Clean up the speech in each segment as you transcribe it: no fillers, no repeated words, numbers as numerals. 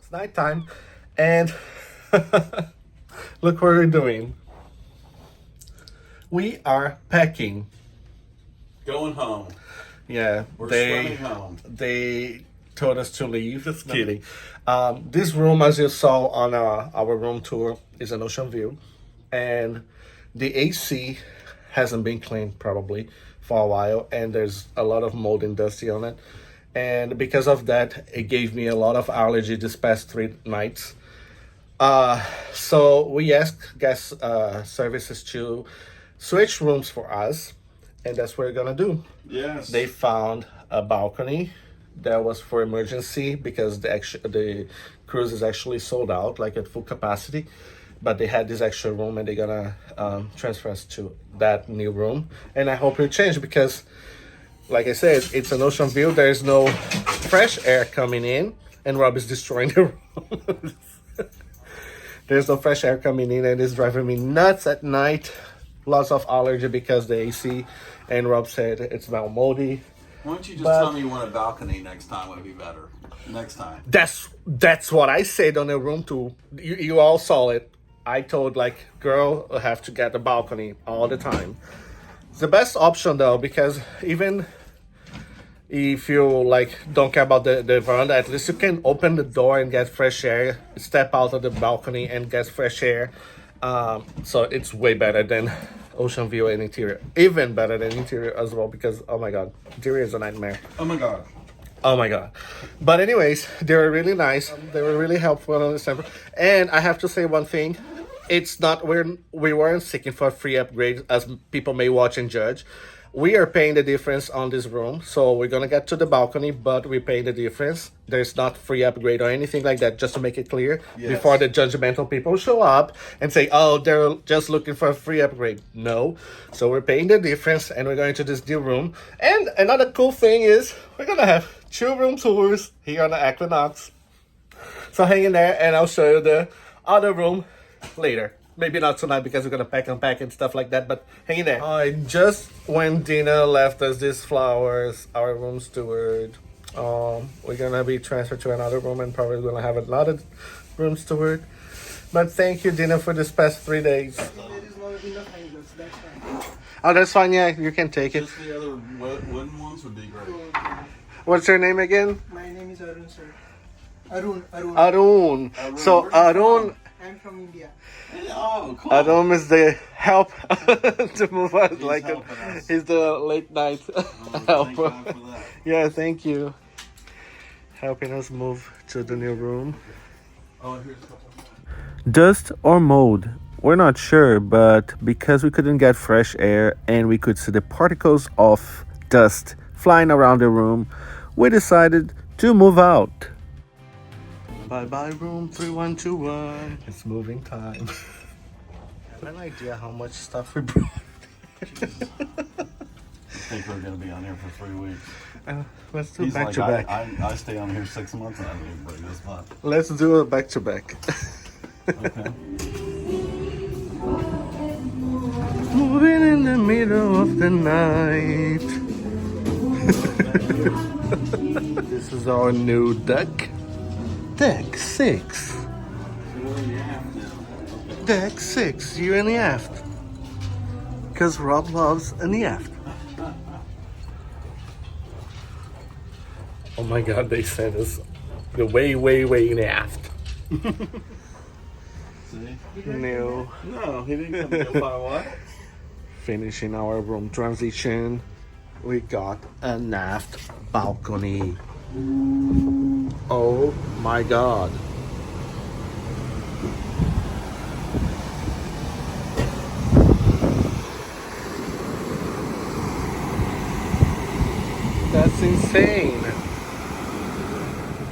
It's nighttime, and look what we're doing. We are packing. Going home. Yeah, We're swimming home. They told us to leave. Just kidding. This room, as you saw on our room tour, is an ocean view, and the AC hasn't been cleaned probably for a while, and there's a lot of mold and dusty on it. And because of that, it gave me a lot of allergy this past 3 nights. So we asked guest services to switch rooms for us, and that's what we're gonna do. Yes. They found a balcony that was for emergency because the cruise is actually sold out, like at full capacity. But they had this extra room, and they're gonna transfer us to that new room. And I hope it change because, like I said, it's an ocean view. There's no fresh air coming in, and Rob is destroying the room. There's no fresh air coming in, and it's driving me nuts at night. Lots of allergy because the AC, and Rob said it's now moldy. Why don't you just tell me you want a balcony next time would be better? Next time. That's what I said on the room too. You all saw it. I told girl, I have to get a balcony all the time. It's the best option though, because even if you don't care about the veranda, at least you can open the door and get fresh air, step out of the balcony and get fresh air. So it's way better than ocean view and interior. Even better than interior as well, because oh my god, interior is a nightmare. Oh my god. Oh my god. But anyways, they were really nice. They were really helpful in December. And I have to say one thing. It's not we weren't seeking for a free upgrade as people may watch and judge. We are paying the difference on this room. So we're gonna get to the balcony, but we're paying the difference. There's not free upgrade or anything like that, just to make it clear. Yes. Before the judgmental people show up and say, oh, they're just looking for a free upgrade. No. So we're paying the difference, and we're going to this new room. And another cool thing is we're gonna have 2 room tours here on the Equinox. So hang in there, and I'll show you the other room later. Maybe not tonight because we're gonna pack and stuff like that, but hang in there. Just when Dina left us these flowers, our room steward, we're gonna be transferred to another room and probably gonna have another room steward. But thank you, Dina, for this past 3 days. There is no enough hangers, that's fine. Oh, that's fine, yeah, you can take it. Just the other wooden ones would be great. What's your name again? My name is Arun, sir. Arun. Arun. So Arun. I'm from India. Oh, cool. Arun is the help to move us. He's helping us. He's the late night Thank helper. God for that. Yeah, thank you. Helping us move to the new room. Oh, here's a couple more. Dust or mold? We're not sure, but because we couldn't get fresh air and we could see the particles of dust flying around the room, we decided to move out. Bye-bye room 3121. It's moving time. I have an idea how much stuff we brought. I think we're going to be on here for 3 weeks. Let's do He's back like, to back. I stay on here 6 months and I don't even bring this much. Let's do a back to back. Okay. Moving in the middle of the night. This is our new deck. Deck 6. Deck 6. You're in the aft. Because Rob loves in the aft. Oh my god, they sent us the way in the aft. See? New. No, he didn't come to far away. Finishing our room transition. We got an aft balcony. Oh my god. That's insane.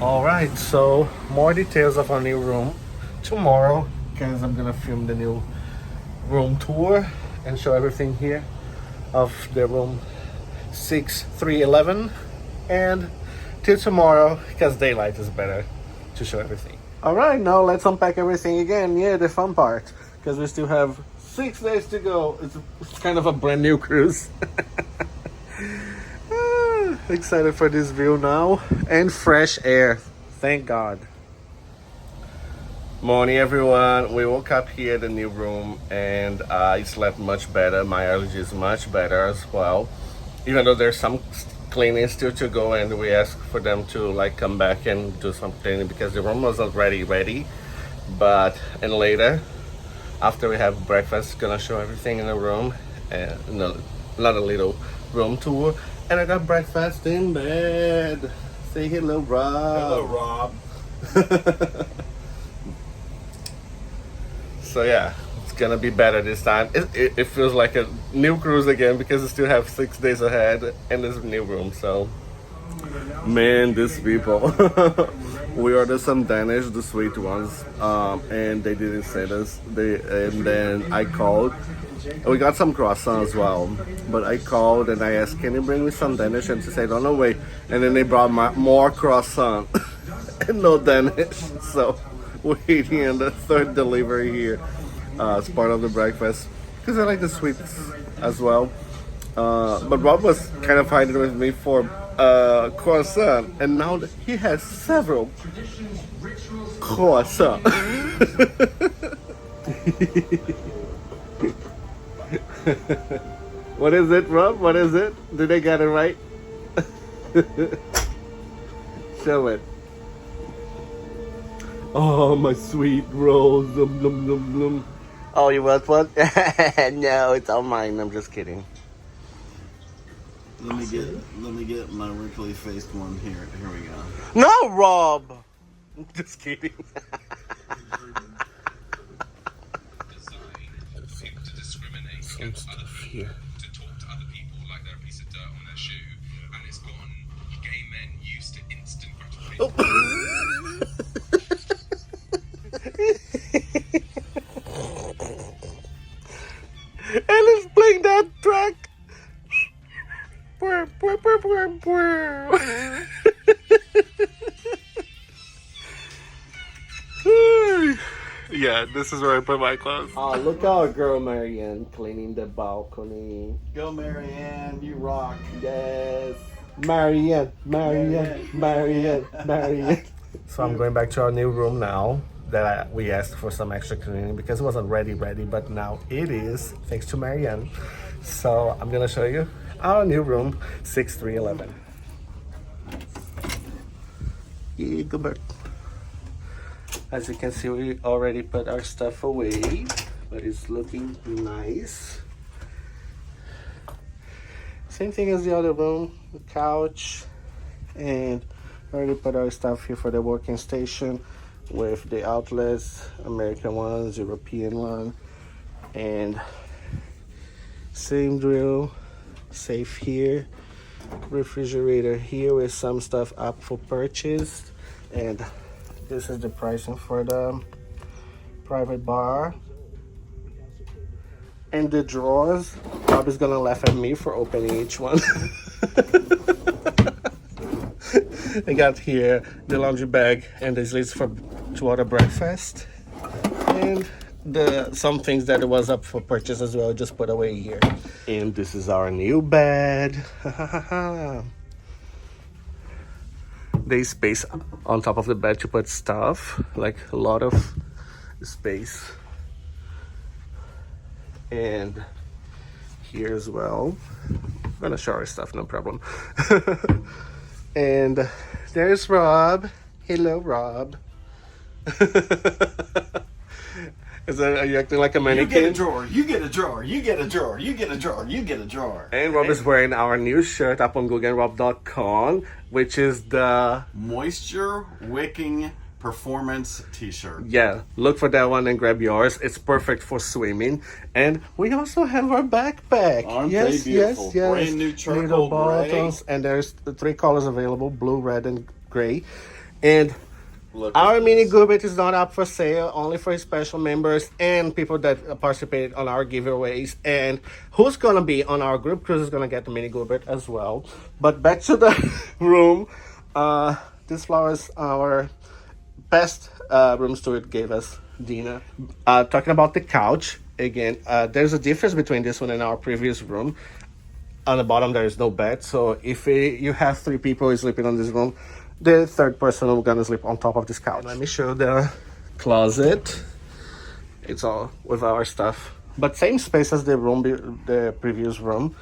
Alright, so more details of our new room tomorrow, because I'm gonna film the new room tour and show everything here of the room 6311, and till tomorrow because daylight is better to show everything. All right, now let's unpack everything again. Yeah, the fun part, because we still have 6 days to go. It's kind of a brand new cruise. Excited for this view now and fresh air, thank god. Morning, everyone. We woke up here in the new room and I slept much better. My allergy is much better as well. Even though there's some cleaning still to go, and we asked for them to like come back and do some cleaning because the room was already ready. But and later, after we have breakfast, gonna show everything in the room and another little room tour. And I got breakfast in bed. Say hello, Rob. Rob. So yeah, it's gonna be better this time. It feels like a new cruise again because we still have 6 days ahead and there's a new room. So, man, these people. We ordered some Danish, the sweet ones, and they didn't send us. And then I called. We got some croissant as well, but I called and I asked, "Can you bring me some Danish?" And she said, "Oh no, wait." And then they brought more croissant and no Danish. So waiting on the third delivery here as part of the breakfast because I like the sweets as well. But Rob was kind of fighting with me for croissant, and now he has several croissant. What is it, Rob? What is it? Did I get it right? Show it. Oh, my sweet rolls. Blum, blum, blum, blum. Oh, you want one? No, it's all mine. I'm just kidding. Let me get my wrinkly faced one here. Here we go. No, Rob. Just kidding. Some stuff here. To talk to other people like they're a piece of dirt on their shoe, and it's gotten gay men used to instant gratification. And let's play that track. Yeah, this is where I put my clothes. Oh, look at our girl Marianne cleaning the balcony. Go, Marianne. You rock. Yes. Marianne. So I'm going back to our new room now that we asked for some extra cleaning because it wasn't ready, but now it is, thanks to Marianne. So I'm gonna show you our new room, 6311. Yeah, go back. As you can see, we already put our stuff away, but it's looking nice. Same thing as the other room, the couch, and already put our stuff here for the working station with the outlets, American ones, European one, and same drill, safe here, refrigerator here with some stuff up for purchase, and this is the pricing for the private bar. And the drawers, Bob is gonna laugh at me for opening each one. I got here the laundry bag and the sleeves to order breakfast, and some things that was up for purchase as well, just put away here. And this is our new bed. There's space on top of the bed to put stuff, like a lot of space. And here as well, I'm gonna show our stuff, no problem. And there's Rob. Hello, Rob. Are you acting like a mannequin? You get a drawer. You get a drawer. You get a drawer. You get a drawer. You get a drawer. And Rob is wearing our new shirt up on gugaandrob.com, which is the moisture wicking performance t-shirt. Yeah, look for that one and grab yours. It's perfect for swimming. And we also have our backpack. Aren't they beautiful? Yes. Brand new charcoal Little gray. buttons, and there's the 3 colors available: blue, red, and gray. And Look our at mini this. Goobit is not up for sale, only for special members and people that participate on our giveaways. And who's gonna be on our group cruise is gonna get the mini Goobit as well. But back to the room. This flower is our best room steward gave us, Dina. Talking about the couch again, there's a difference between this one and our previous room. On the bottom there is no bed, so if you have 3 people sleeping on this room, the third person is gonna sleep on top of this couch. Let me show the closet. It's all with our stuff, but same space as the room, the previous room.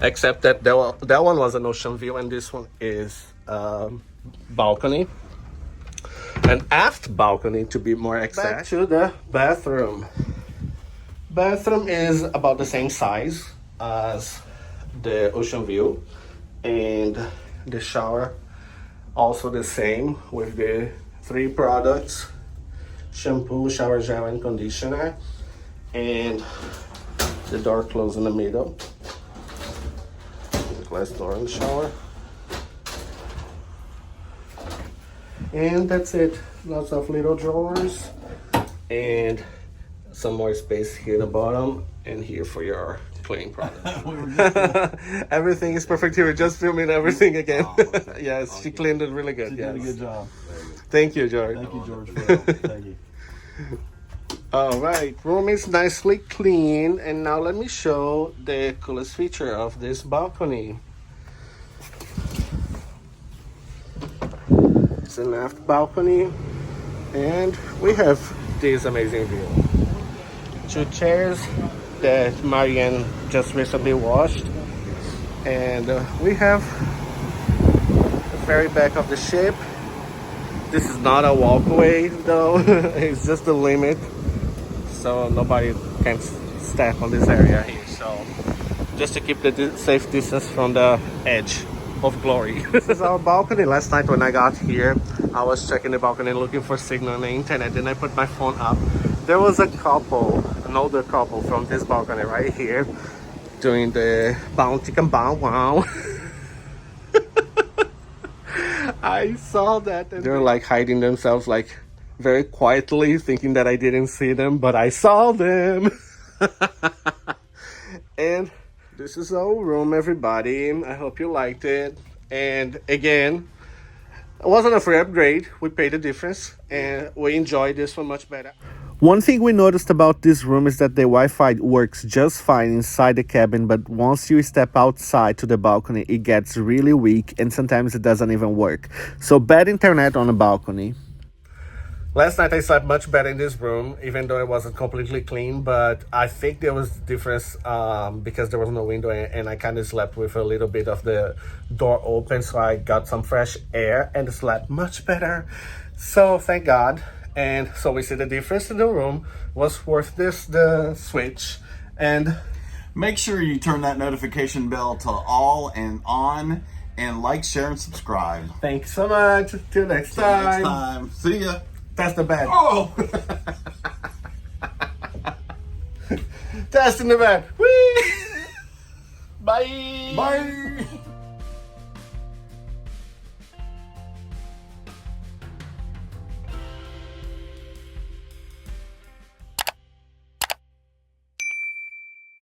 Except that that one was an ocean view, and this one is balcony. An aft balcony, to be more exact. Back to the bathroom. Bathroom is about the same size as the ocean view, and the shower also the same with the 3 products: shampoo, shower gel, and conditioner, and the door closed in the middle. Glass door in the shower. And that's it. Lots of little drawers and some more space here at the bottom and here for your cleaning products. Everything is perfect here. We're just filming everything again. Yes, she cleaned it really good. She Yes. did a good job. Thank you, George. Thank you, George, for help. Thank you. All right, room is nicely clean, and now let me show the coolest feature of this balcony. It's an aft balcony, and we have this amazing view. 2 chairs that Marianne just recently washed, and we have the very back of the ship. This is not a walkway though, it's just the limit, so nobody can step on this area here, so just to keep the safe distance from the edge of glory. This is our balcony. Last night when I got here, I was checking the balcony looking for signal on the internet, and I put my phone up. There was a couple, an older couple from this balcony right here doing the bounty and bow wow. I saw that, and they're like hiding themselves like very quietly, thinking that I didn't see them, but I saw them. And this is our room, everybody. I hope you liked it. And again, it wasn't a free upgrade. We paid the difference, and we enjoyed this one much better. One thing we noticed about this room is that the Wi-Fi works just fine inside the cabin, but once you step outside to the balcony, it gets really weak, and sometimes it doesn't even work. So bad internet on the balcony. Last night I slept much better in this room, even though it wasn't completely clean, but I think there was difference because there was no window, and I kind of slept with a little bit of the door open, so I got some fresh air and slept much better. So thank God. And so we see the difference in the room was worth the switch. And Make sure you turn that notification bell to all and on, and like, share, and subscribe. thanks so much. Till next Till time. next time. See ya. That's the bed. Oh! Testing the bed. Whee! Bye. Bye.